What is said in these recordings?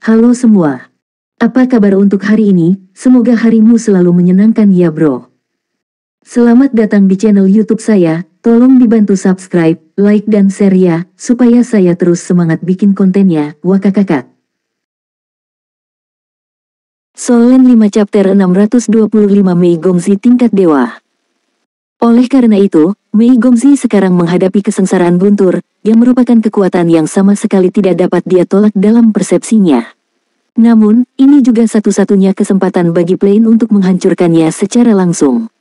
Halo semua. Apa kabar untuk hari ini? Semoga harimu selalu menyenangkan ya bro. Selamat datang di channel YouTube saya. Tolong dibantu subscribe, like dan share ya, supaya saya terus semangat bikin kontennya. Wakakakak. Solen 5 chapter 625 Mei Gongzi tingkat dewa. Oleh karena itu, Mei Gongzi sekarang menghadapi kesengsaraan guntur, yang merupakan kekuatan yang sama sekali tidak dapat dia tolak dalam persepsinya. Namun, ini juga satu-satunya kesempatan bagi Plain untuk menghancurkannya secara langsung.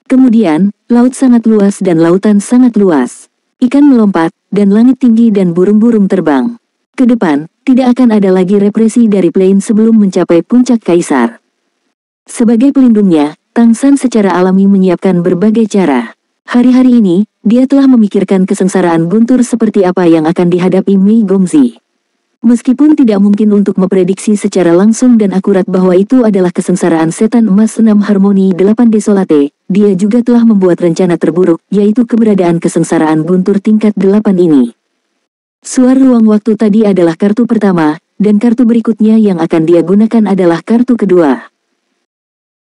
Kemudian, laut sangat luas dan lautan sangat luas. Ikan melompat, dan langit tinggi dan burung-burung terbang. Ke depan, tidak akan ada lagi represi dari Plain sebelum mencapai puncak kaisar. Sebagai pelindungnya, Tang San secara alami menyiapkan berbagai cara. Hari-hari ini, dia telah memikirkan kesengsaraan guntur seperti apa yang akan dihadapi Mei Gongzi. Meskipun tidak mungkin untuk memprediksi secara langsung dan akurat bahwa itu adalah kesengsaraan setan emas 6 harmoni 8 desolate, dia juga telah membuat rencana terburuk, yaitu keberadaan kesengsaraan guntur tingkat 8 ini. Suar ruang waktu tadi adalah kartu pertama, dan kartu berikutnya yang akan dia gunakan adalah kartu kedua.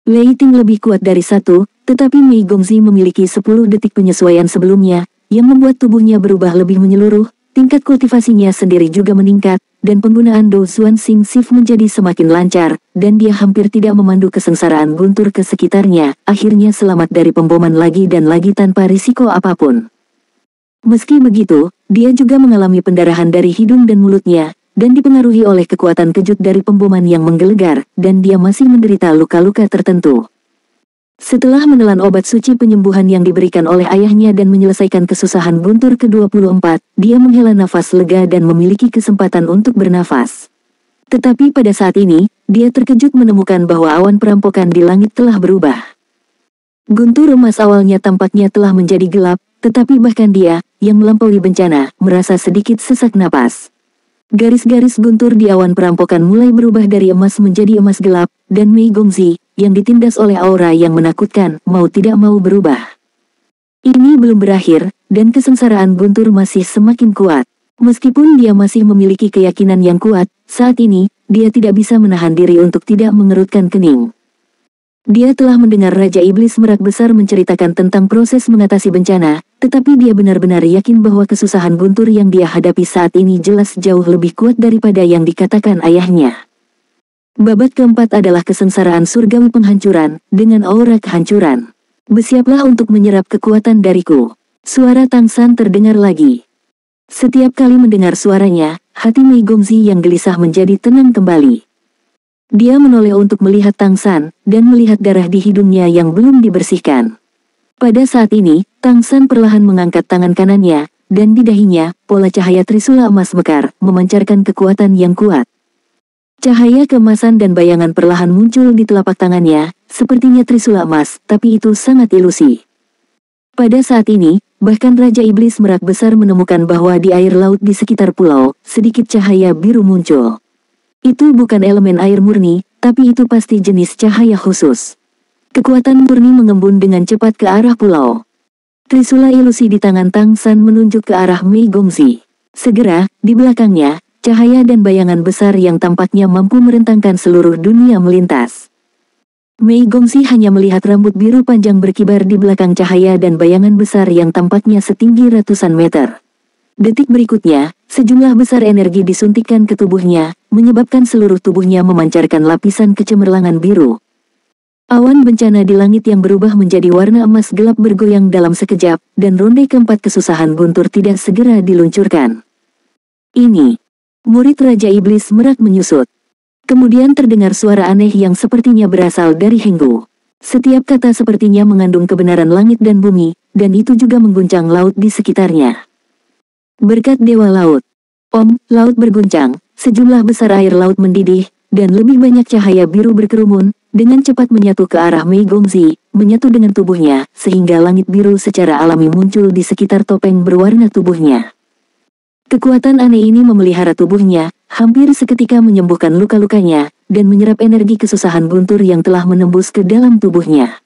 Lei Ting lebih kuat dari 1, tetapi Mei Gongzi memiliki 10 detik penyesuaian sebelumnya, yang membuat tubuhnya berubah lebih menyeluruh, tingkat kultivasinya sendiri juga meningkat, dan penggunaan Do Xuan Xing Shift menjadi semakin lancar, dan dia hampir tidak memandu kesengsaraan guntur ke sekitarnya, akhirnya selamat dari pemboman lagi dan lagi tanpa risiko apapun. Meski begitu, dia juga mengalami pendarahan dari hidung dan mulutnya, dan dipengaruhi oleh kekuatan kejut dari pemboman yang menggelegar, dan dia masih menderita luka-luka tertentu. Setelah menelan obat suci penyembuhan yang diberikan oleh ayahnya dan menyelesaikan kesusahan guntur ke-24, dia menghela nafas lega dan memiliki kesempatan untuk bernafas. Tetapi pada saat ini, dia terkejut menemukan bahwa awan perampokan di langit telah berubah. Guntur emas awalnya tampaknya telah menjadi gelap, tetapi bahkan dia, yang melampaui bencana, merasa sedikit sesak napas. Garis-garis guntur di awan perampokan mulai berubah dari emas menjadi emas gelap, dan Mei Gongzi, yang ditindas oleh aura yang menakutkan, mau tidak mau berubah. Ini belum berakhir, dan kesengsaraan guntur masih semakin kuat. Meskipun dia masih memiliki keyakinan yang kuat, saat ini, dia tidak bisa menahan diri untuk tidak mengerutkan kening. Dia telah mendengar Raja Iblis Merak Besar menceritakan tentang proses mengatasi bencana, tetapi dia benar-benar yakin bahwa kesusahan guntur yang dia hadapi saat ini jelas jauh lebih kuat daripada yang dikatakan ayahnya. Babat keempat adalah kesengsaraan surgawi penghancuran, dengan aura kehancuran. Bersiaplah untuk menyerap kekuatan dariku. Suara Tang San terdengar lagi. Setiap kali mendengar suaranya, hati Mei Gongzi yang gelisah menjadi tenang kembali. Dia menoleh untuk melihat Tang San, dan melihat darah di hidungnya yang belum dibersihkan. Pada saat ini, Tang San perlahan mengangkat tangan kanannya, dan di dahinya, pola cahaya trisula emas mekar, memancarkan kekuatan yang kuat. Cahaya keemasan dan bayangan perlahan muncul di telapak tangannya, sepertinya trisula emas, tapi itu sangat ilusi. Pada saat ini, bahkan Raja Iblis Merak Besar menemukan bahwa di air laut di sekitar pulau, sedikit cahaya biru muncul. Itu bukan elemen air murni, tapi itu pasti jenis cahaya khusus. Kekuatan murni mengembun dengan cepat ke arah pulau. Trisula ilusi di tangan Tang San menunjuk ke arah Mei Gongzi. Segera, di belakangnya, cahaya dan bayangan besar yang tampaknya mampu merentangkan seluruh dunia melintas. Mei Gongzi hanya melihat rambut biru panjang berkibar di belakang cahaya dan bayangan besar yang tampaknya setinggi ratusan meter. Detik berikutnya, sejumlah besar energi disuntikkan ke tubuhnya, menyebabkan seluruh tubuhnya memancarkan lapisan kecemerlangan biru. Awan bencana di langit yang berubah menjadi warna emas gelap bergoyang dalam sekejap, dan ronde keempat kesusahan guntur tidak segera diluncurkan. Ini, murid Raja Iblis Merak menyusut. Kemudian terdengar suara aneh yang sepertinya berasal dari Henggu. Setiap kata sepertinya mengandung kebenaran langit dan bumi, dan itu juga mengguncang laut di sekitarnya. Berkat Dewa Laut. Om, laut berguncang, sejumlah besar air laut mendidih, dan lebih banyak cahaya biru berkerumun, dengan cepat menyatu ke arah Mei Gongzi, menyatu dengan tubuhnya, sehingga langit biru secara alami muncul di sekitar topeng berwarna tubuhnya. Kekuatan aneh ini memelihara tubuhnya, hampir seketika menyembuhkan luka-lukanya, dan menyerap energi kesusahan guntur yang telah menembus ke dalam tubuhnya.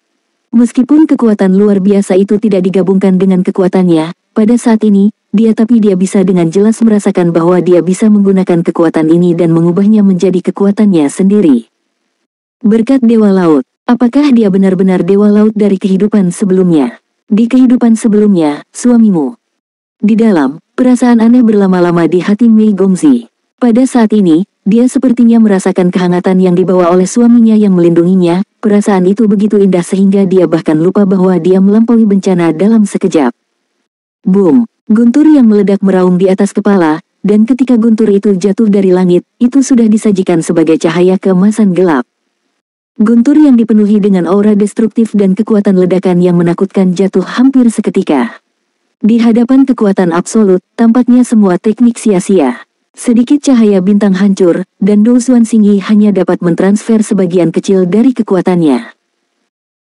Meskipun kekuatan luar biasa itu tidak digabungkan dengan kekuatannya, pada saat ini, dia bisa dengan jelas merasakan bahwa dia bisa menggunakan kekuatan ini dan mengubahnya menjadi kekuatannya sendiri. Berkat Dewa Laut, apakah dia benar-benar Dewa Laut dari kehidupan sebelumnya? Di kehidupan sebelumnya, suamimu. Di dalam, perasaan aneh berlama-lama di hati Mei Gongzi. Pada saat ini, dia sepertinya merasakan kehangatan yang dibawa oleh suaminya yang melindunginya. Perasaan itu begitu indah sehingga dia bahkan lupa bahwa dia melampaui bencana dalam sekejap. Boom! Guntur yang meledak meraung di atas kepala, dan ketika guntur itu jatuh dari langit, itu sudah disajikan sebagai cahaya keemasan gelap. Guntur yang dipenuhi dengan aura destruktif dan kekuatan ledakan yang menakutkan jatuh hampir seketika. Di hadapan kekuatan absolut, tampaknya semua teknik sia-sia. Sedikit cahaya bintang hancur, dan Dou Xuan Xingyi hanya dapat mentransfer sebagian kecil dari kekuatannya.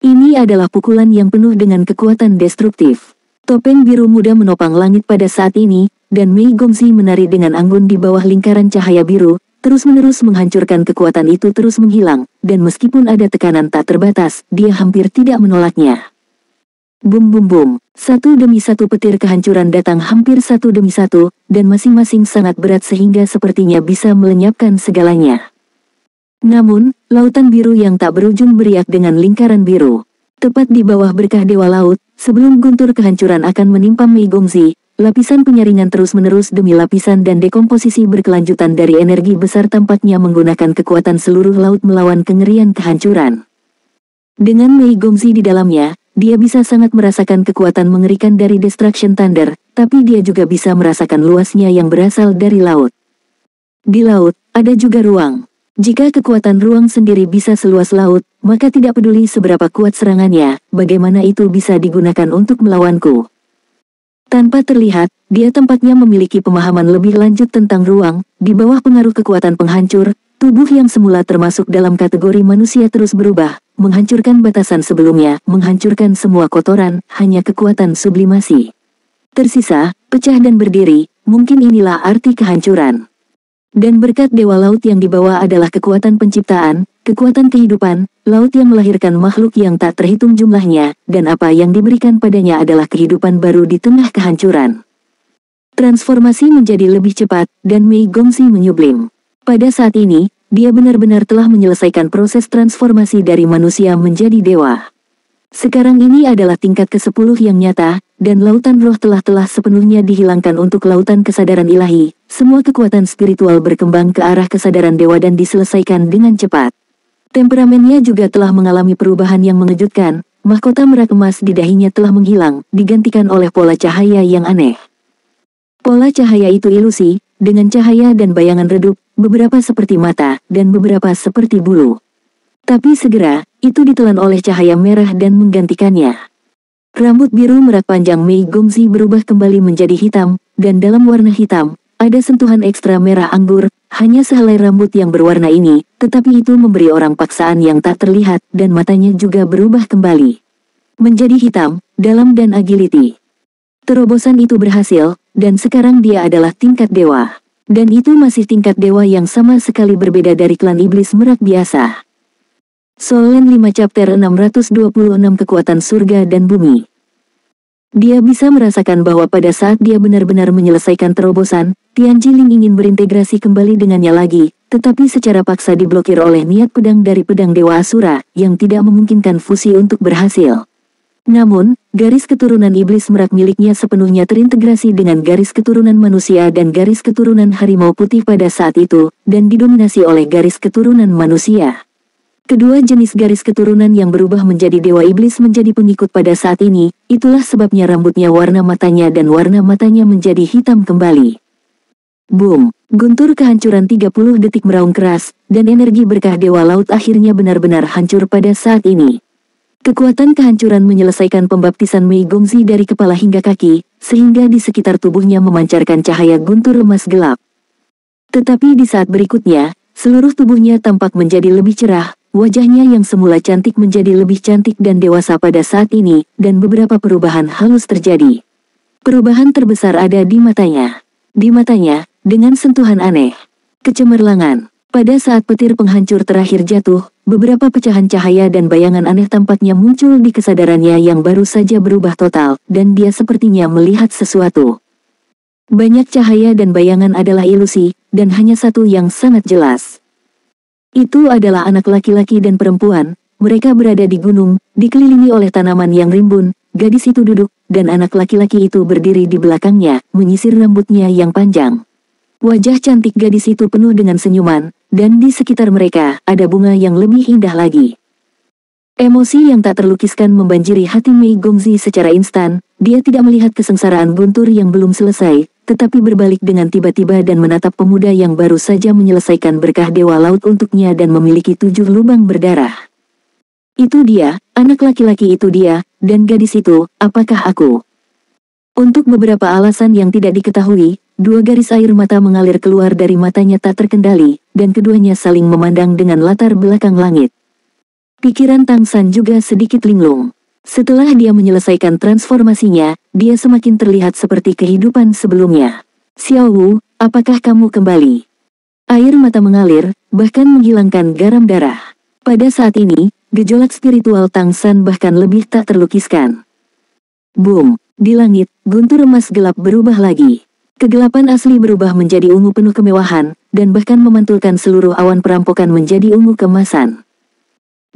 Ini adalah pukulan yang penuh dengan kekuatan destruktif. Topeng biru muda menopang langit pada saat ini, dan Mei Gongzi menari dengan anggun di bawah lingkaran cahaya biru, terus-menerus menghancurkan kekuatan itu terus menghilang, dan meskipun ada tekanan tak terbatas, dia hampir tidak menolaknya. Bum bum bum, satu demi satu petir kehancuran datang hampir satu demi satu, dan masing-masing sangat berat sehingga sepertinya bisa melenyapkan segalanya. Namun, lautan biru yang tak berujung beriak dengan lingkaran biru. Tepat di bawah berkah Dewa Laut, sebelum guntur kehancuran akan menimpa Mei Gongzi, lapisan penyaringan terus-menerus demi lapisan dan dekomposisi berkelanjutan dari energi besar tampaknya menggunakan kekuatan seluruh laut melawan kengerian kehancuran. Dengan Mei Gongzi di dalamnya, dia bisa sangat merasakan kekuatan mengerikan dari Destruction Thunder, tapi dia juga bisa merasakan luasnya yang berasal dari laut. Di laut, ada juga ruang. Jika kekuatan ruang sendiri bisa seluas laut, maka tidak peduli seberapa kuat serangannya, bagaimana itu bisa digunakan untuk melawanku. Tanpa terlihat, dia tampaknya memiliki pemahaman lebih lanjut tentang ruang. Di bawah pengaruh kekuatan penghancur, tubuh yang semula termasuk dalam kategori manusia terus berubah, menghancurkan batasan sebelumnya, menghancurkan semua kotoran, hanya kekuatan sublimasi. Tersisa, pecah dan berdiri, mungkin inilah arti kehancuran. Dan berkat Dewa Laut yang dibawa adalah kekuatan penciptaan, kekuatan kehidupan, laut yang melahirkan makhluk yang tak terhitung jumlahnya, dan apa yang diberikan padanya adalah kehidupan baru di tengah kehancuran. Transformasi menjadi lebih cepat, dan Mei Gongzi menyublim. Pada saat ini, dia benar-benar telah menyelesaikan proses transformasi dari manusia menjadi dewa. Sekarang ini adalah tingkat ke-10 yang nyata, dan lautan roh telah sepenuhnya dihilangkan untuk lautan kesadaran ilahi. Semua kekuatan spiritual berkembang ke arah kesadaran dewa dan diselesaikan dengan cepat. Temperamennya juga telah mengalami perubahan yang mengejutkan, mahkota merak emas di dahinya telah menghilang, digantikan oleh pola cahaya yang aneh. Pola cahaya itu ilusi, dengan cahaya dan bayangan redup, beberapa seperti mata, dan beberapa seperti bulu. Tapi segera, itu ditelan oleh cahaya merah dan menggantikannya. Rambut biru merak panjang Mei Gongzi berubah kembali menjadi hitam, dan dalam warna hitam, ada sentuhan ekstra merah anggur. Hanya sehelai rambut yang berwarna ini, tetapi itu memberi orang paksaan yang tak terlihat, dan matanya juga berubah kembali menjadi hitam, dalam dan agility. Terobosan itu berhasil, dan sekarang dia adalah tingkat dewa. Dan itu masih tingkat dewa yang sama sekali berbeda dari klan iblis merak biasa. Soul Land 5 Chapter 626 Kekuatan Surga dan Bumi. Dia bisa merasakan bahwa pada saat dia benar-benar menyelesaikan terobosan, Tian Jiling ingin berintegrasi kembali dengannya lagi, tetapi secara paksa diblokir oleh niat pedang dari pedang Dewa Asura, yang tidak memungkinkan fusi untuk berhasil. Namun, garis keturunan iblis merak miliknya sepenuhnya terintegrasi dengan garis keturunan manusia dan garis keturunan harimau putih pada saat itu, dan didominasi oleh garis keturunan manusia. Kedua jenis garis keturunan yang berubah menjadi dewa iblis menjadi pengikut pada saat ini, itulah sebabnya rambutnya warna matanya dan warna matanya menjadi hitam kembali. Boom! Guntur kehancuran 30 detik meraung keras, dan energi berkah Dewa Laut akhirnya benar-benar hancur pada saat ini. Kekuatan kehancuran menyelesaikan pembaptisan Mei Gongzi dari kepala hingga kaki, sehingga di sekitar tubuhnya memancarkan cahaya guntur emas gelap. Tetapi di saat berikutnya, seluruh tubuhnya tampak menjadi lebih cerah, wajahnya yang semula cantik menjadi lebih cantik dan dewasa pada saat ini, dan beberapa perubahan halus terjadi. Perubahan terbesar ada di matanya. Di matanya, dengan sentuhan aneh, kecemerlangan. Pada saat petir penghancur terakhir jatuh, beberapa pecahan cahaya dan bayangan aneh tampaknya muncul di kesadarannya yang baru saja berubah total, dan dia sepertinya melihat sesuatu. Banyak cahaya dan bayangan adalah ilusi, dan hanya satu yang sangat jelas. Itu adalah anak laki-laki dan perempuan, mereka berada di gunung, dikelilingi oleh tanaman yang rimbun, gadis itu duduk, dan anak laki-laki itu berdiri di belakangnya, menyisir rambutnya yang panjang. Wajah cantik gadis itu penuh dengan senyuman, dan di sekitar mereka, ada bunga yang lebih indah lagi. Emosi yang tak terlukiskan membanjiri hati Mei Gongzi secara instan, dia tidak melihat kesengsaraan Guntur yang belum selesai, tetapi berbalik dengan tiba-tiba dan menatap pemuda yang baru saja menyelesaikan berkah Dewa Laut untuknya dan memiliki 7 lubang berdarah. Itu dia, anak laki-laki itu dia, dan gadis itu, apakah aku? Untuk beberapa alasan yang tidak diketahui, 2 garis air mata mengalir keluar dari matanya tak terkendali, dan keduanya saling memandang dengan latar belakang langit. Pikiran Tang San juga sedikit linglung. Setelah dia menyelesaikan transformasinya, dia semakin terlihat seperti kehidupan sebelumnya. Xiao Wu, apakah kamu kembali? Air mata mengalir, bahkan menghilangkan garam darah. Pada saat ini, gejolak spiritual Tang San bahkan lebih tak terlukiskan. Boom! Di langit, guntur emas gelap berubah lagi. Kegelapan asli berubah menjadi ungu penuh kemewahan, dan bahkan memantulkan seluruh awan perampokan menjadi ungu keemasan.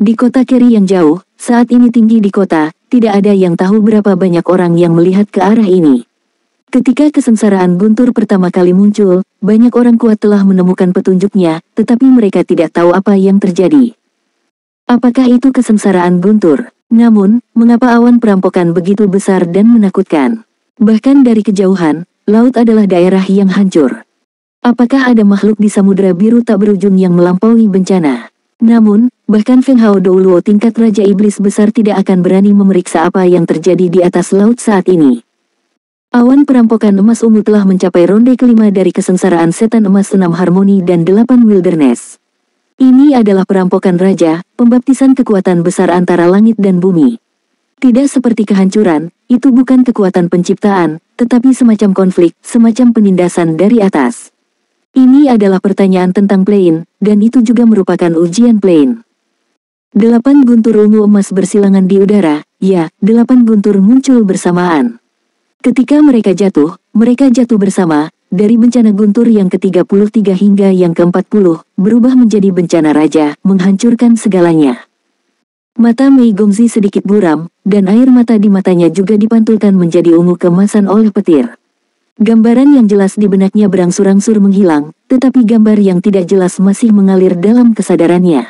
Di kota Keri yang jauh, saat ini tinggi di kota, tidak ada yang tahu berapa banyak orang yang melihat ke arah ini. Ketika kesengsaraan Guntur pertama kali muncul, banyak orang kuat telah menemukan petunjuknya, tetapi mereka tidak tahu apa yang terjadi. Apakah itu kesengsaraan Guntur? Namun, mengapa awan perampokan begitu besar dan menakutkan? Bahkan dari kejauhan, laut adalah daerah yang hancur. Apakah ada makhluk di samudera biru tak berujung yang melampaui bencana? Namun, bahkan Feng Hao Douluo tingkat Raja Iblis Besar tidak akan berani memeriksa apa yang terjadi di atas laut saat ini. Awan perampokan emas ungu telah mencapai ronde kelima dari kesengsaraan setan emas 6 harmoni dan 8 wilderness. Ini adalah perampokan raja, pembaptisan kekuatan besar antara langit dan bumi. Tidak seperti kehancuran, itu bukan kekuatan penciptaan, tetapi semacam konflik, semacam penindasan dari atas. Ini adalah pertanyaan tentang plane, dan itu juga merupakan ujian plane. 8 guntur ungu emas bersilangan di udara, ya, 8 guntur muncul bersamaan. Ketika mereka jatuh bersama, dari bencana guntur yang ke-33 hingga yang ke-40, berubah menjadi bencana raja, menghancurkan segalanya. Mata Mei Gongzi sedikit buram, dan air mata di matanya juga dipantulkan menjadi ungu keemasan oleh petir. Gambaran yang jelas di benaknya berangsur-angsur menghilang, tetapi gambar yang tidak jelas masih mengalir dalam kesadarannya.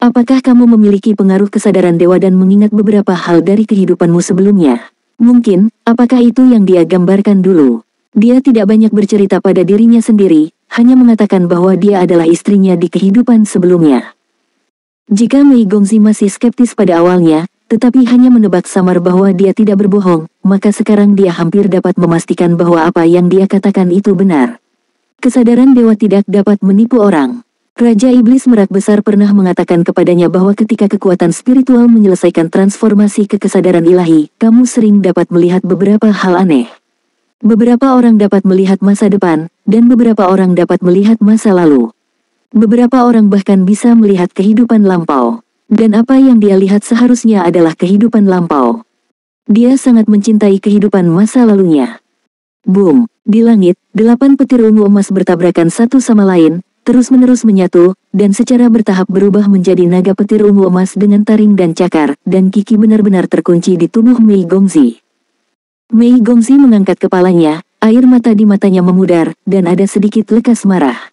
Apakah kamu memiliki pengaruh kesadaran dewa dan mengingat beberapa hal dari kehidupanmu sebelumnya? Mungkin, apakah itu yang dia gambarkan dulu? Dia tidak banyak bercerita pada dirinya sendiri, hanya mengatakan bahwa dia adalah istrinya di kehidupan sebelumnya. Jika Mei Gongzi masih skeptis pada awalnya, tetapi hanya menebak samar bahwa dia tidak berbohong, maka sekarang dia hampir dapat memastikan bahwa apa yang dia katakan itu benar. Kesadaran dewa tidak dapat menipu orang. Raja Iblis Merak Besar pernah mengatakan kepadanya bahwa ketika kekuatan spiritual menyelesaikan transformasi ke kesadaran ilahi, kamu sering dapat melihat beberapa hal aneh. Beberapa orang dapat melihat masa depan, dan beberapa orang dapat melihat masa lalu. Beberapa orang bahkan bisa melihat kehidupan lampau. Dan apa yang dia lihat seharusnya adalah kehidupan lampau. Dia sangat mencintai kehidupan masa lalunya. Boom! Di langit, 8 petir ungu emas bertabrakan satu sama lain, terus-menerus menyatu, dan secara bertahap berubah menjadi naga petir ungu emas dengan taring dan cakar, dan Kiki benar-benar terkunci di tubuh Mei Gongzi. Mei Gongzi mengangkat kepalanya, air mata di matanya memudar, dan ada sedikit lekas marah.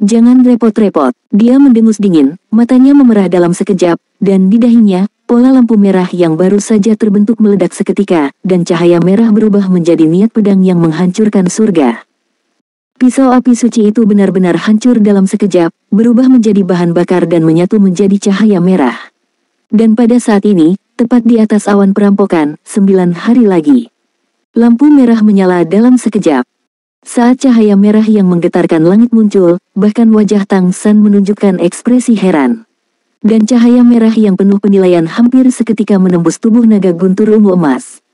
Jangan repot-repot, dia mendengus dingin, matanya memerah dalam sekejap, dan di dahinya, pola lampu merah yang baru saja terbentuk meledak seketika, dan cahaya merah berubah menjadi niat pedang yang menghancurkan surga. Pisau api suci itu benar-benar hancur dalam sekejap, berubah menjadi bahan bakar dan menyatu menjadi cahaya merah. Dan pada saat ini, tepat di atas awan perampokan, 9 hari lagi. Lampu merah menyala dalam sekejap. Saat cahaya merah yang menggetarkan langit muncul, bahkan wajah Tang San menunjukkan ekspresi heran. Dan cahaya merah yang penuh penilaian hampir seketika menembus tubuh naga guntur ungu emas.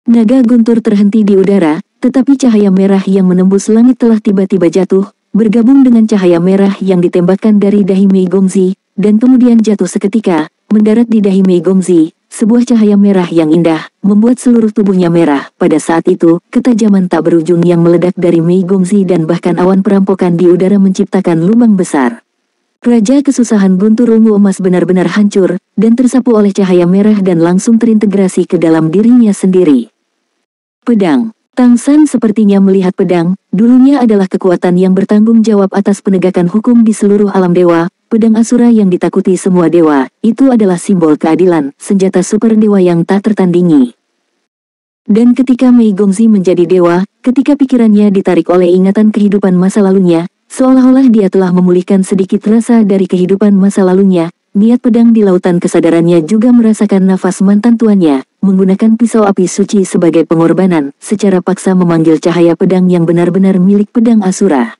Naga guntur terhenti di udara, tetapi cahaya merah yang menembus langit telah tiba-tiba jatuh, bergabung dengan cahaya merah yang ditembakkan dari dahi Mei Gongzi, dan kemudian jatuh seketika, mendarat di dahi Mei Gongzi, sebuah cahaya merah yang indah, membuat seluruh tubuhnya merah. Pada saat itu, ketajaman tak berujung yang meledak dari Mei Gongzi dan bahkan awan perampokan di udara menciptakan lubang besar. Raja kesusahan guntur ungu emas benar-benar hancur, dan tersapu oleh cahaya merah dan langsung terintegrasi ke dalam dirinya sendiri. Pedang. Tang San sepertinya melihat pedang, dulunya adalah kekuatan yang bertanggung jawab atas penegakan hukum di seluruh alam dewa. Pedang Asura yang ditakuti semua dewa, itu adalah simbol keadilan, senjata super dewa yang tak tertandingi. Dan ketika Mei Gongzi menjadi dewa, ketika pikirannya ditarik oleh ingatan kehidupan masa lalunya, seolah-olah dia telah memulihkan sedikit rasa dari kehidupan masa lalunya. Niat pedang di lautan kesadarannya juga merasakan nafas mantan tuannya, menggunakan pisau api suci sebagai pengorbanan, secara paksa memanggil cahaya pedang yang benar-benar milik pedang Asura.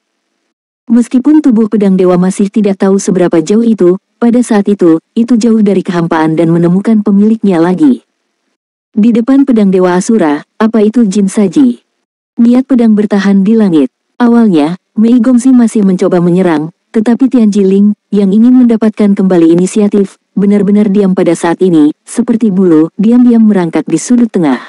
Meskipun tubuh pedang dewa masih tidak tahu seberapa jauh itu, pada saat itu jauh dari kehampaan dan menemukan pemiliknya lagi. Di depan pedang dewa Asura, apa itu jin saji? Niat pedang bertahan di langit. Awalnya, Mei Gongzi masih mencoba menyerang, tetapi Tian Jiling, yang ingin mendapatkan kembali inisiatif, benar-benar diam pada saat ini, seperti bulu, diam-diam merangkak di sudut tengah.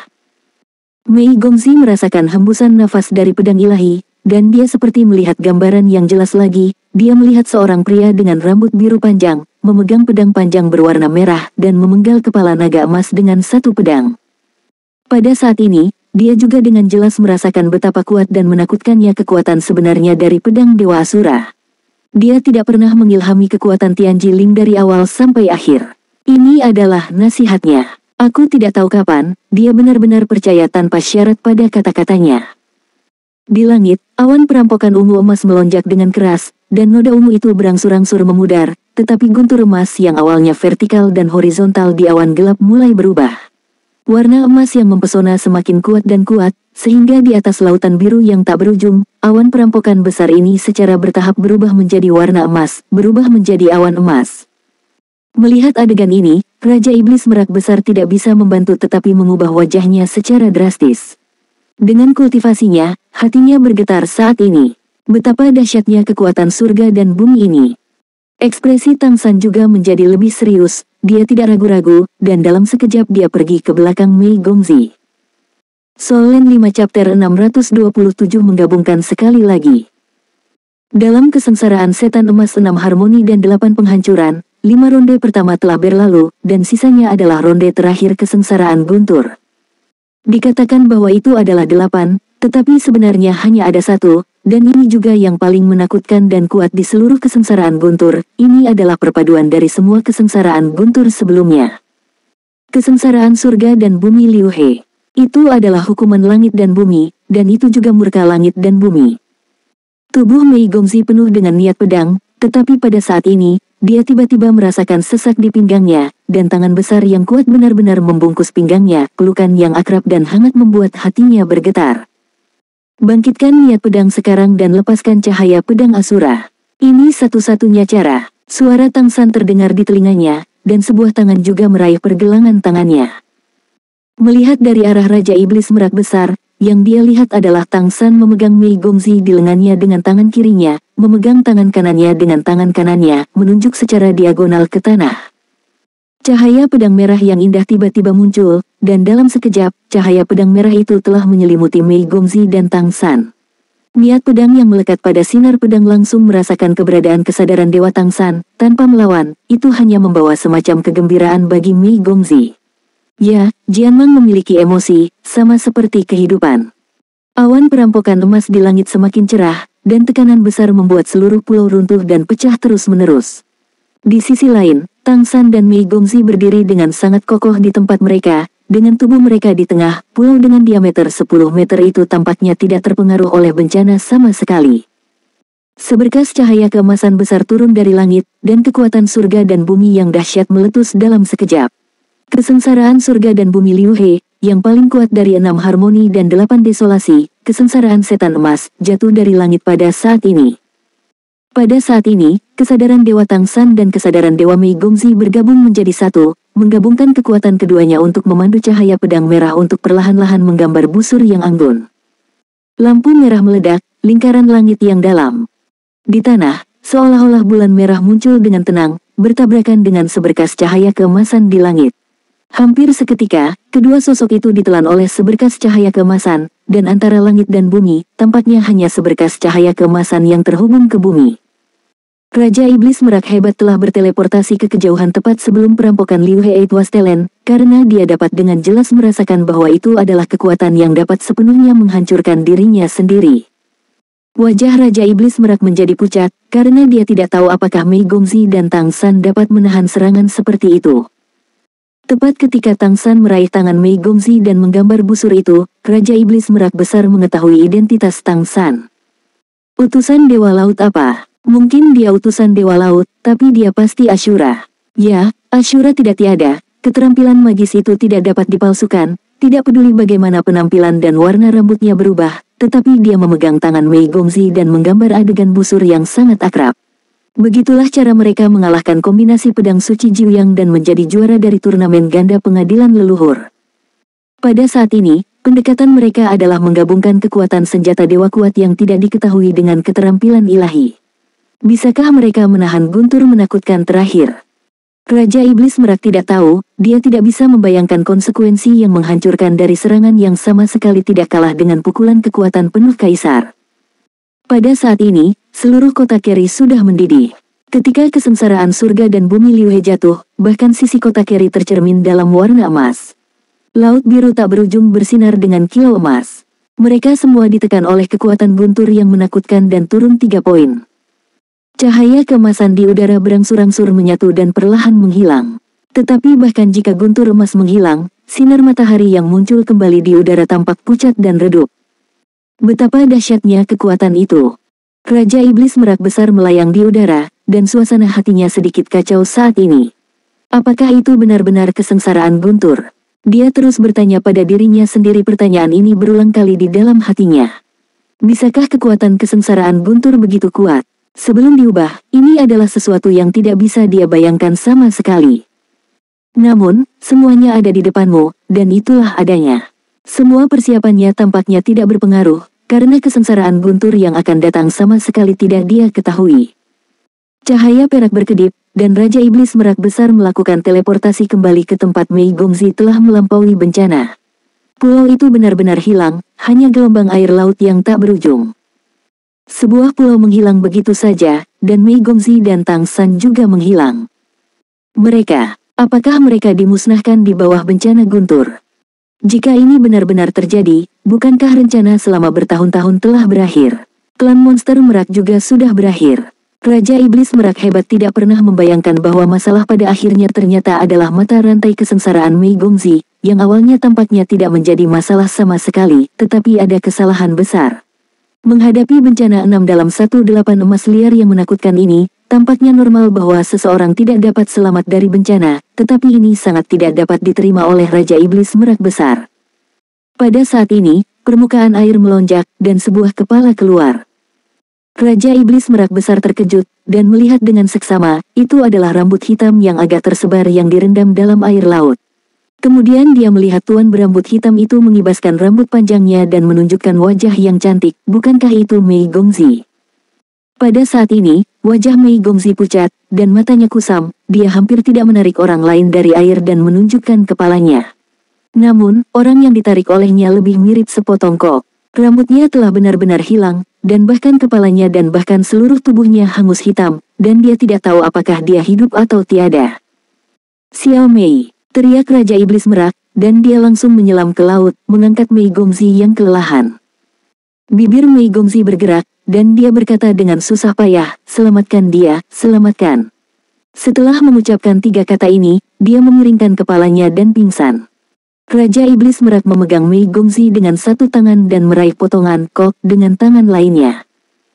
Mei Gongzi merasakan hembusan nafas dari pedang ilahi, dan dia seperti melihat gambaran yang jelas lagi. Dia melihat seorang pria dengan rambut biru panjang, memegang pedang panjang berwarna merah dan memenggal kepala naga emas dengan satu pedang. Pada saat ini, dia juga dengan jelas merasakan betapa kuat dan menakutkannya kekuatan sebenarnya dari pedang Dewa Asura. Dia tidak pernah mengilhami kekuatan Tian Jiling dari awal sampai akhir. Ini adalah nasihatnya. Aku tidak tahu kapan, dia benar-benar percaya tanpa syarat pada kata-katanya. Di langit, awan perampokan ungu emas melonjak dengan keras, dan noda ungu itu berangsur-angsur memudar, tetapi guntur emas yang awalnya vertikal dan horizontal di awan gelap mulai berubah. Warna emas yang mempesona semakin kuat dan kuat, sehingga di atas lautan biru yang tak berujung, awan perampokan besar ini secara bertahap berubah menjadi warna emas, berubah menjadi awan emas. Melihat adegan ini, Raja Iblis Merak Besar tidak bisa membantu tetapi mengubah wajahnya secara drastis. Dengan kultivasinya, hatinya bergetar saat ini. Betapa dahsyatnya kekuatan surga dan bumi ini. Ekspresi Tang San juga menjadi lebih serius, dia tidak ragu-ragu, dan dalam sekejap dia pergi ke belakang Mei Gongzi. Solen 5 chapter 627 menggabungkan sekali lagi. Dalam kesengsaraan setan emas 6 harmoni dan 8 penghancuran, 5 ronde pertama telah berlalu, dan sisanya adalah ronde terakhir kesengsaraan guntur. Dikatakan bahwa itu adalah 8, tetapi sebenarnya hanya ada 1, dan ini juga yang paling menakutkan dan kuat di seluruh kesengsaraan guntur. Ini adalah perpaduan dari semua kesengsaraan guntur sebelumnya. Kesengsaraan surga dan bumi Liu He. Itu adalah hukuman langit dan bumi, dan itu juga murka langit dan bumi. Tubuh Mei Gongzi penuh dengan niat pedang, tetapi pada saat ini, dia tiba-tiba merasakan sesak di pinggangnya, dan tangan besar yang kuat benar-benar membungkus pinggangnya. Pelukan yang akrab dan hangat membuat hatinya bergetar. Bangkitkan niat pedang sekarang dan lepaskan cahaya pedang Asura. Ini satu-satunya cara. Suara Tang San terdengar di telinganya, dan sebuah tangan juga meraih pergelangan tangannya. Melihat dari arah Raja Iblis Merak Besar, yang dia lihat adalah Tang San memegang Mei Gongzi di lengannya dengan tangan kirinya, memegang tangan kanannya dengan tangan kanannya, menunjuk secara diagonal ke tanah. Cahaya pedang merah yang indah tiba-tiba muncul, dan dalam sekejap, cahaya pedang merah itu telah menyelimuti Mei Gongzi dan Tang San. Niat pedang yang melekat pada sinar pedang langsung merasakan keberadaan kesadaran Dewa Tang San, tanpa melawan, itu hanya membawa semacam kegembiraan bagi Mei Gongzi. Ya, Jianmang memiliki emosi, sama seperti kehidupan. Awan perampokan emas di langit semakin cerah, dan tekanan besar membuat seluruh pulau runtuh dan pecah terus-menerus. Di sisi lain, Tang San dan Mei Gongzi berdiri dengan sangat kokoh di tempat mereka, dengan tubuh mereka di tengah. Pulau dengan diameter 10 meter itu tampaknya tidak terpengaruh oleh bencana sama sekali. Seberkas cahaya keemasan besar turun dari langit, dan kekuatan surga dan bumi yang dahsyat meletus dalam sekejap. Kesengsaraan surga dan bumi Liu He, yang paling kuat dari 6 harmoni dan 8 desolasi, kesengsaraan setan emas, jatuh dari langit pada saat ini. Pada saat ini, kesadaran Dewa Tang San dan kesadaran Dewa Mei Gongzi bergabung menjadi satu, menggabungkan kekuatan keduanya untuk memandu cahaya pedang merah untuk perlahan-lahan menggambar busur yang anggun. Lampu merah meledak, lingkaran langit yang dalam. Di tanah, seolah-olah bulan merah muncul dengan tenang, bertabrakan dengan seberkas cahaya keemasan di langit. Hampir seketika, kedua sosok itu ditelan oleh seberkas cahaya keemasan, dan antara langit dan bumi, tampaknya hanya seberkas cahaya keemasan yang terhubung ke bumi. Raja Iblis Merak hebat telah berteleportasi ke kejauhan tepat sebelum perampokan Liu He Wastelen, karena dia dapat dengan jelas merasakan bahwa itu adalah kekuatan yang dapat sepenuhnya menghancurkan dirinya sendiri. Wajah Raja Iblis Merak menjadi pucat, karena dia tidak tahu apakah Mei Gongzi dan Tang San dapat menahan serangan seperti itu. Tepat ketika Tang San meraih tangan Mei Gongzi dan menggambar busur itu, Raja Iblis Merak besar mengetahui identitas Tang San. Utusan Dewa Laut apa? Mungkin dia utusan Dewa Laut, tapi dia pasti Ashura. Ya, Ashura tidak tiada, keterampilan magis itu tidak dapat dipalsukan, tidak peduli bagaimana penampilan dan warna rambutnya berubah, tetapi dia memegang tangan Mei Gongzi dan menggambar adegan busur yang sangat akrab. Begitulah cara mereka mengalahkan kombinasi pedang suci Jiuyang dan menjadi juara dari turnamen ganda pengadilan leluhur. Pada saat ini, pendekatan mereka adalah menggabungkan kekuatan senjata dewa kuat yang tidak diketahui dengan keterampilan ilahi. Bisakah mereka menahan guntur menakutkan terakhir? Raja Iblis Merak tidak tahu, dia tidak bisa membayangkan konsekuensi yang menghancurkan dari serangan yang sama sekali tidak kalah dengan pukulan kekuatan penuh kaisar. Pada saat ini, seluruh kota Keri sudah mendidih. Ketika kesengsaraan surga dan bumi Liu He jatuh, bahkan sisi kota Keri tercermin dalam warna emas. Laut biru tak berujung bersinar dengan kilau emas. Mereka semua ditekan oleh kekuatan guntur yang menakutkan dan turun 3 poin. Cahaya keemasan di udara berangsur-angsur menyatu dan perlahan menghilang. Tetapi bahkan jika guntur emas menghilang, sinar matahari yang muncul kembali di udara tampak pucat dan redup. Betapa dahsyatnya kekuatan itu. Raja Iblis Merak besar melayang di udara, dan suasana hatinya sedikit kacau saat ini. Apakah itu benar-benar kesengsaraan guntur? Dia terus bertanya pada dirinya sendiri. Pertanyaan ini berulang kali di dalam hatinya. Bisakah kekuatan kesengsaraan guntur begitu kuat? Sebelum diubah, ini adalah sesuatu yang tidak bisa dia bayangkan sama sekali. Namun, semuanya ada di depanmu, dan itulah adanya. Semua persiapannya tampaknya tidak berpengaruh, karena kesengsaraan guntur yang akan datang sama sekali tidak dia ketahui. Cahaya perak berkedip, dan Raja Iblis Merak besar melakukan teleportasi kembali ke tempat Mei Gongzi telah melampaui bencana. Pulau itu benar-benar hilang, hanya gelombang air laut yang tak berujung. Sebuah pulau menghilang begitu saja, dan Mei Gongzi dan Tang San juga menghilang. Mereka, apakah mereka dimusnahkan di bawah bencana guntur? Jika ini benar-benar terjadi, bukankah rencana selama bertahun-tahun telah berakhir? Klan monster Merak juga sudah berakhir. Raja Iblis Merak hebat tidak pernah membayangkan bahwa masalah pada akhirnya ternyata adalah mata rantai kesengsaraan Mei Gongzi, yang awalnya tampaknya tidak menjadi masalah sama sekali, tetapi ada kesalahan besar. Menghadapi bencana 6/8 emas liar yang menakutkan ini, tampaknya normal bahwa seseorang tidak dapat selamat dari bencana, tetapi ini sangat tidak dapat diterima oleh Raja Iblis Merak besar. Pada saat ini, permukaan air melonjak, dan sebuah kepala keluar. Raja Iblis Merak besar terkejut, dan melihat dengan seksama, itu adalah rambut hitam yang agak tersebar yang direndam dalam air laut. Kemudian dia melihat tuan berambut hitam itu mengibaskan rambut panjangnya dan menunjukkan wajah yang cantik. Bukankah itu Mei Gongzi? Pada saat ini, wajah Mei Gongzi pucat, dan matanya kusam. Dia hampir tidak menarik orang lain dari air dan menunjukkan kepalanya. Namun, orang yang ditarik olehnya lebih mirip sepotong kok. Rambutnya telah benar-benar hilang, dan bahkan kepalanya dan bahkan seluruh tubuhnya hangus hitam, dan dia tidak tahu apakah dia hidup atau tiada. Xiao Mei, teriak Raja Iblis Merak, dan dia langsung menyelam ke laut, mengangkat Mei Gongzi yang kelelahan. Bibir Mei Gongzi bergerak, dan dia berkata dengan susah payah, "Selamatkan dia, selamatkan." Setelah mengucapkan 3 kata ini, dia memiringkan kepalanya dan pingsan. Raja Iblis Merak memegang Mei Gongzi dengan satu tangan dan meraih potongan kok dengan tangan lainnya.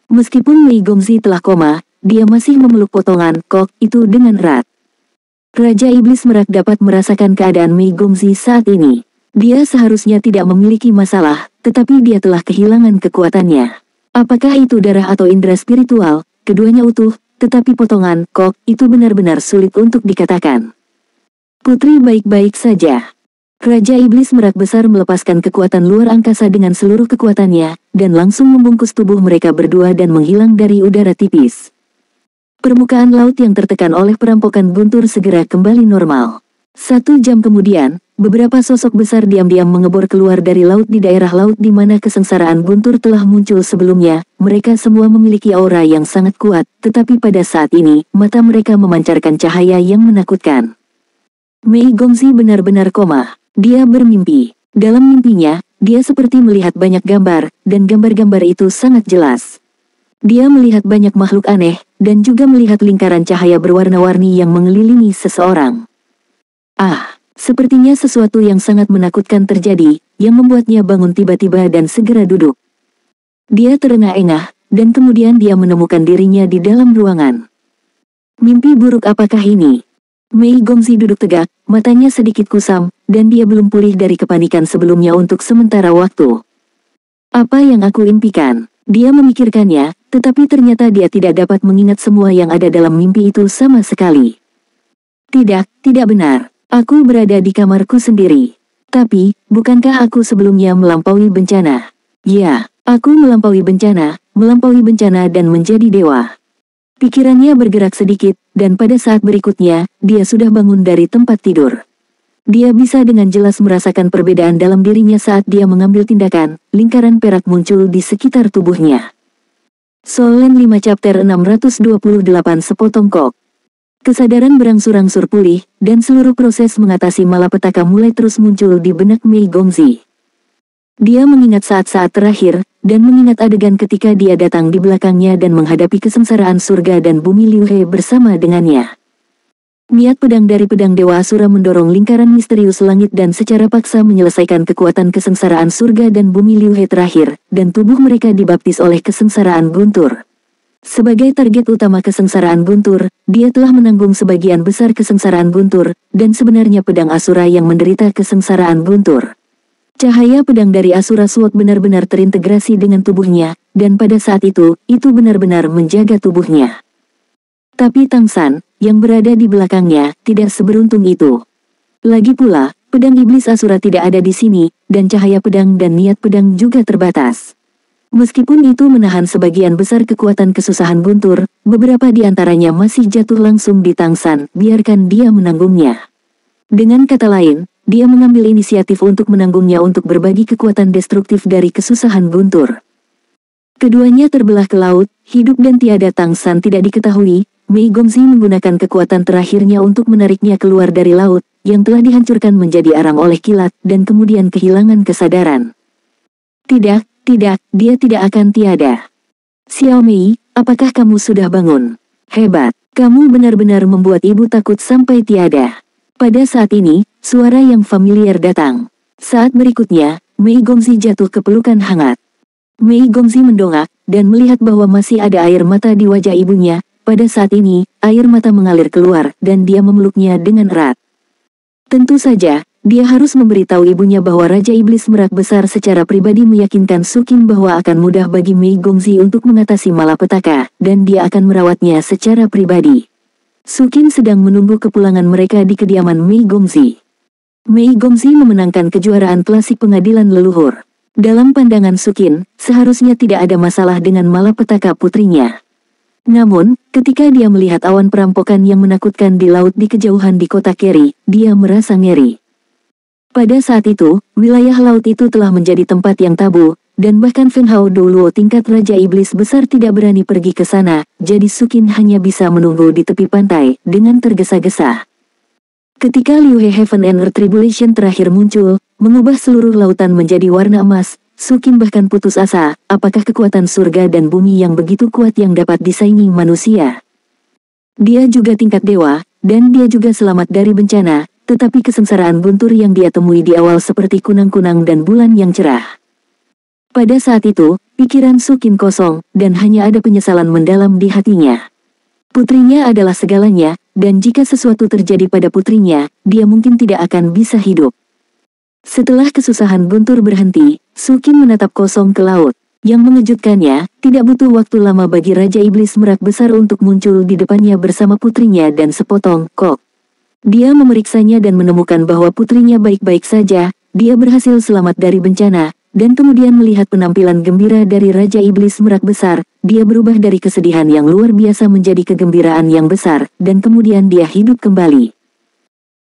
Meskipun Mei Gongzi telah koma, dia masih memeluk potongan kok itu dengan erat. Raja Iblis Merak dapat merasakan keadaan Mei Gongzi saat ini. Dia seharusnya tidak memiliki masalah, tetapi dia telah kehilangan kekuatannya. Apakah itu darah atau indera spiritual, keduanya utuh, tetapi potongan kok itu benar-benar sulit untuk dikatakan. Putri baik-baik saja. Raja Iblis Merak besar melepaskan kekuatan luar angkasa dengan seluruh kekuatannya, dan langsung membungkus tubuh mereka berdua dan menghilang dari udara tipis. Permukaan laut yang tertekan oleh perampokan guntur segera kembali normal. 1 jam kemudian, beberapa sosok besar diam-diam mengebor keluar dari laut di daerah laut di mana kesengsaraan guntur telah muncul sebelumnya. Mereka semua memiliki aura yang sangat kuat, tetapi pada saat ini, mata mereka memancarkan cahaya yang menakutkan. Mei Gongzi benar-benar koma. Dia bermimpi. Dalam mimpinya, dia seperti melihat banyak gambar, dan gambar-gambar itu sangat jelas. Dia melihat banyak makhluk aneh, dan juga melihat lingkaran cahaya berwarna-warni yang mengelilingi seseorang. Sepertinya sesuatu yang sangat menakutkan terjadi, yang membuatnya bangun tiba-tiba dan segera duduk. Dia terengah-engah, dan kemudian dia menemukan dirinya di dalam ruangan. Mimpi buruk apakah ini? Mei Gongzi duduk tegak, matanya sedikit kusam, dan dia belum pulih dari kepanikan sebelumnya untuk sementara waktu. Apa yang aku impikan? Dia memikirkannya, tetapi ternyata dia tidak dapat mengingat semua yang ada dalam mimpi itu sama sekali. Tidak benar. Aku berada di kamarku sendiri. Tapi, bukankah aku sebelumnya melampaui bencana? Ya, aku melampaui bencana dan menjadi dewa. Pikirannya bergerak sedikit, dan pada saat berikutnya, dia sudah bangun dari tempat tidur. Dia bisa dengan jelas merasakan perbedaan dalam dirinya saat dia mengambil tindakan. Lingkaran perak muncul di sekitar tubuhnya. Solen 5 chapter 628 sepotong kok. Kesadaran berangsur-angsur pulih, dan seluruh proses mengatasi malapetaka mulai terus muncul di benak Mei Gongzi. Dia mengingat saat-saat terakhir, dan mengingat adegan ketika dia datang di belakangnya dan menghadapi kesengsaraan surga dan bumi Liu He bersama dengannya. Niat pedang dari pedang Dewa Asura mendorong lingkaran misterius langit dan secara paksa menyelesaikan kekuatan kesengsaraan surga dan bumi Liu He terakhir, dan tubuh mereka dibaptis oleh kesengsaraan guntur. Sebagai target utama kesengsaraan guntur, dia telah menanggung sebagian besar kesengsaraan guntur, dan sebenarnya pedang Asura yang menderita kesengsaraan guntur. Cahaya pedang dari Asura Sword benar-benar terintegrasi dengan tubuhnya, dan pada saat itu benar-benar menjaga tubuhnya. Tapi Tang San, yang berada di belakangnya, tidak seberuntung itu. Lagi pula, pedang iblis Asura tidak ada di sini, dan cahaya pedang dan niat pedang juga terbatas. Meskipun itu menahan sebagian besar kekuatan kesusahan guntur, beberapa di antaranya masih jatuh langsung di Tang San, biarkan dia menanggungnya. Dengan kata lain, dia mengambil inisiatif untuk menanggungnya untuk berbagi kekuatan destruktif dari kesusahan guntur. Keduanya terbelah ke laut, hidup dan tiada Tang San tidak diketahui. Mei Gongzi menggunakan kekuatan terakhirnya untuk menariknya keluar dari laut, yang telah dihancurkan menjadi arang oleh kilat, dan kemudian kehilangan kesadaran. Tidak, dia tidak akan tiada. Xiao Mei, apakah kamu sudah bangun? Hebat, kamu benar-benar membuat ibu takut sampai tiada. Pada saat ini, suara yang familiar datang. Saat berikutnya, Mei Gongzi jatuh ke pelukan hangat. Mei Gongzi mendongak, dan melihat bahwa masih ada air mata di wajah ibunya. Pada saat ini, air mata mengalir keluar, dan dia memeluknya dengan erat. Tentu saja, dia harus memberitahu ibunya bahwa Raja Iblis Merak Besar secara pribadi meyakinkan Sukin bahwa akan mudah bagi Mei Gongzi untuk mengatasi malapetaka, dan dia akan merawatnya secara pribadi. Sukin sedang menunggu kepulangan mereka di kediaman Mei Gongzi. Mei Gongzi memenangkan kejuaraan klasik pengadilan leluhur. Dalam pandangan Sukin, seharusnya tidak ada masalah dengan malapetaka putrinya. Namun, ketika dia melihat awan perampokan yang menakutkan di laut di kejauhan di kota Keri, dia merasa ngeri. Pada saat itu, wilayah laut itu telah menjadi tempat yang tabu, dan bahkan Feng Hao Douluo tingkat Raja Iblis Besar tidak berani pergi ke sana, jadi Sukin hanya bisa menunggu di tepi pantai, dengan tergesa-gesa. Ketika Liu He Heaven and Earth Tribulation terakhir muncul, mengubah seluruh lautan menjadi warna emas, Sukin bahkan putus asa, apakah kekuatan surga dan bumi yang begitu kuat yang dapat disaingi manusia? Dia juga tingkat dewa, dan dia juga selamat dari bencana, tetapi kesengsaraan guntur yang dia temui di awal seperti kunang-kunang dan bulan yang cerah. Pada saat itu, pikiran Sukin kosong, dan hanya ada penyesalan mendalam di hatinya. Putrinya adalah segalanya, dan jika sesuatu terjadi pada putrinya, dia mungkin tidak akan bisa hidup. Setelah kesusahan guntur berhenti, Sukin menatap kosong ke laut. Yang mengejutkannya, tidak butuh waktu lama bagi Raja Iblis Merak Besar untuk muncul di depannya bersama putrinya dan sepotong kok. Dia memeriksanya dan menemukan bahwa putrinya baik-baik saja, dia berhasil selamat dari bencana, dan kemudian melihat penampilan gembira dari Raja Iblis Merak Besar, dia berubah dari kesedihan yang luar biasa menjadi kegembiraan yang besar, dan kemudian dia hidup kembali.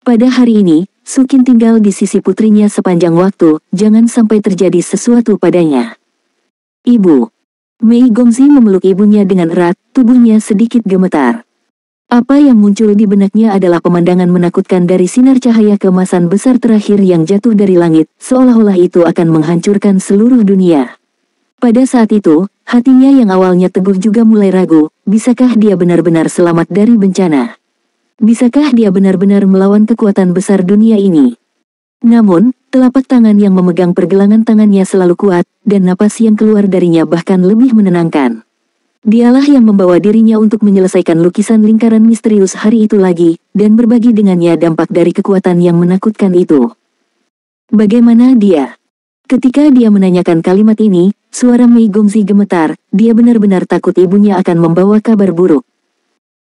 Pada hari ini, Sukin tinggal di sisi putrinya sepanjang waktu, jangan sampai terjadi sesuatu padanya. Ibu. Mei Gongzi memeluk ibunya dengan erat, tubuhnya sedikit gemetar. Apa yang muncul di benaknya adalah pemandangan menakutkan dari sinar cahaya keemasan besar terakhir yang jatuh dari langit, seolah-olah itu akan menghancurkan seluruh dunia. Pada saat itu, hatinya yang awalnya teguh juga mulai ragu, bisakah dia benar-benar selamat dari bencana? Bisakah dia benar-benar melawan kekuatan besar dunia ini? Namun, telapak tangan yang memegang pergelangan tangannya selalu kuat, dan napas yang keluar darinya bahkan lebih menenangkan. Dialah yang membawa dirinya untuk menyelesaikan lukisan lingkaran misterius hari itu lagi, dan berbagi dengannya dampak dari kekuatan yang menakutkan itu. Bagaimana dia? Ketika dia menanyakan kalimat ini, suara Mei Gongzi gemetar, dia benar-benar takut ibunya akan membawa kabar buruk.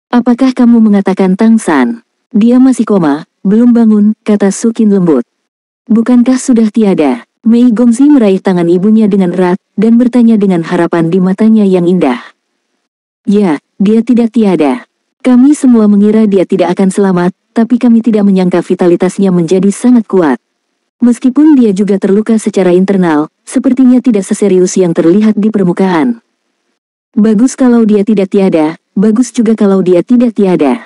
Apakah kamu mengatakan Tang San? Dia masih koma, belum bangun, kata Sukin lembut. Bukankah sudah tiada? Mei Gongzi meraih tangan ibunya dengan erat, dan bertanya dengan harapan di matanya yang indah. Ya, dia tidak tiada. Kami semua mengira dia tidak akan selamat, tapi kami tidak menyangka vitalitasnya menjadi sangat kuat. Meskipun dia juga terluka secara internal, sepertinya tidak seserius yang terlihat di permukaan. Bagus kalau dia tidak tiada, bagus juga kalau dia tidak tiada.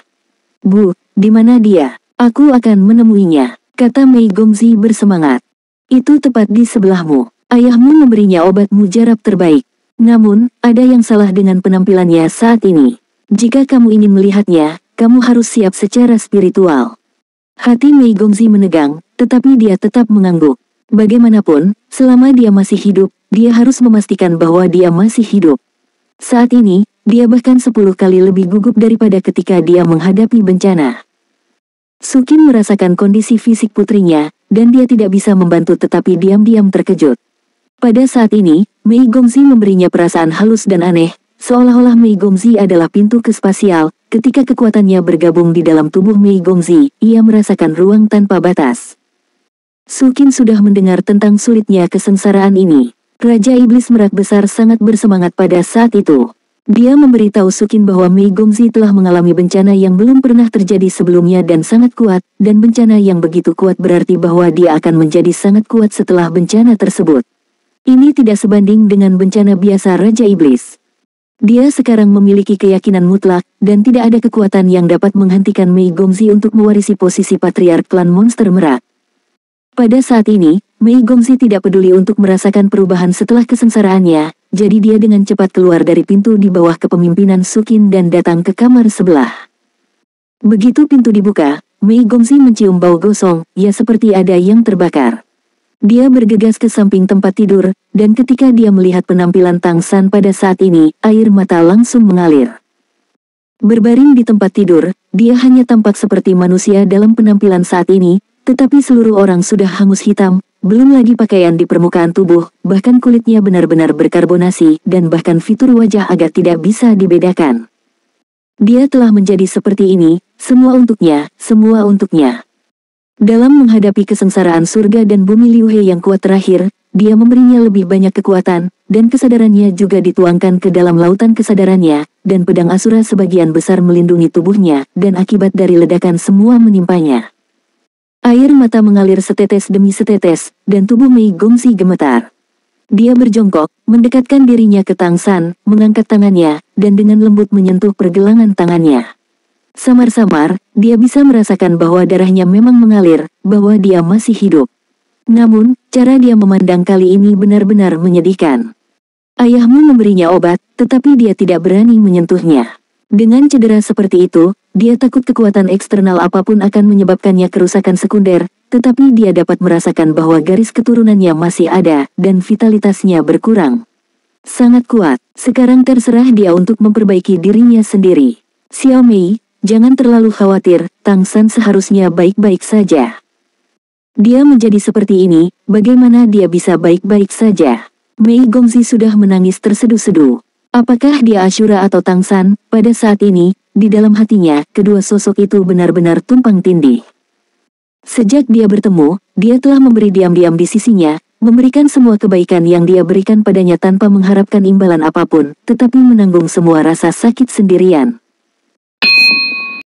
Bu, di mana dia? Aku akan menemuinya, kata Mei Gongzi bersemangat. Itu tepat di sebelahmu. Ayahmu memberinya obat mujarab terbaik. Namun, ada yang salah dengan penampilannya saat ini. Jika kamu ingin melihatnya, kamu harus siap secara spiritual. Hati Mei Gongzi menegang, tetapi dia tetap mengangguk. Bagaimanapun, selama dia masih hidup, dia harus memastikan bahwa dia masih hidup. Saat ini, dia bahkan 10 kali lebih gugup daripada ketika dia menghadapi bencana. Sukin merasakan kondisi fisik putrinya, dan dia tidak bisa membantu tetapi diam-diam terkejut. Pada saat ini, Mei Gongzi memberinya perasaan halus dan aneh, seolah-olah Mei Gongzi adalah pintu ke spasial. Ketika kekuatannya bergabung di dalam tubuh Mei Gongzi, ia merasakan ruang tanpa batas. Sukin sudah mendengar tentang sulitnya kesengsaraan ini. Raja Iblis Merak Besar sangat bersemangat pada saat itu. Dia memberitahu Sukin bahwa Mei Gongzi telah mengalami bencana yang belum pernah terjadi sebelumnya dan sangat kuat, dan bencana yang begitu kuat berarti bahwa dia akan menjadi sangat kuat setelah bencana tersebut. Ini tidak sebanding dengan bencana biasa Raja Iblis. Dia sekarang memiliki keyakinan mutlak, dan tidak ada kekuatan yang dapat menghentikan Mei Gongzi untuk mewarisi posisi patriark klan monster Merak. Pada saat ini, Mei Gongzi tidak peduli untuk merasakan perubahan setelah kesengsaraannya, jadi dia dengan cepat keluar dari pintu di bawah kepemimpinan Sukin dan datang ke kamar sebelah. Begitu pintu dibuka, Mei Gongzi mencium bau gosong, ya seperti ada yang terbakar. Dia bergegas ke samping tempat tidur, dan ketika dia melihat penampilan Tang San pada saat ini, air mata langsung mengalir. Berbaring di tempat tidur, dia hanya tampak seperti manusia dalam penampilan saat ini, tetapi seluruh orang sudah hangus hitam, belum lagi pakaian di permukaan tubuh, bahkan kulitnya benar-benar berkarbonasi, dan bahkan fitur wajah agak tidak bisa dibedakan. Dia telah menjadi seperti ini, semua untuknya, semua untuknya. Dalam menghadapi kesengsaraan surga dan bumi Liu He yang kuat terakhir, dia memberinya lebih banyak kekuatan, dan kesadarannya juga dituangkan ke dalam lautan kesadarannya, dan pedang Asura sebagian besar melindungi tubuhnya, dan akibat dari ledakan semua menimpanya. Air mata mengalir setetes demi setetes, dan tubuh Mei Gongzi gemetar. Dia berjongkok, mendekatkan dirinya ke Tang San, mengangkat tangannya, dan dengan lembut menyentuh pergelangan tangannya. Samar-samar, dia bisa merasakan bahwa darahnya memang mengalir, bahwa dia masih hidup. Namun, cara dia memandang kali ini benar-benar menyedihkan. Ayahmu memberinya obat, tetapi dia tidak berani menyentuhnya. Dengan cedera seperti itu, dia takut kekuatan eksternal apapun akan menyebabkannya kerusakan sekunder, tetapi dia dapat merasakan bahwa garis keturunannya masih ada, dan vitalitasnya berkurang. Sangat kuat, sekarang terserah dia untuk memperbaiki dirinya sendiri. Xiao Mei, jangan terlalu khawatir, Tang San seharusnya baik-baik saja. Dia menjadi seperti ini, bagaimana dia bisa baik-baik saja? Mei Gongzi sudah menangis terseduh-seduh. Apakah dia Ashura atau Tang San? Pada saat ini, di dalam hatinya, kedua sosok itu benar-benar tumpang tindih. Sejak dia bertemu, dia telah memberi diam-diam di sisinya, memberikan semua kebaikan yang dia berikan padanya tanpa mengharapkan imbalan apapun, tetapi menanggung semua rasa sakit sendirian.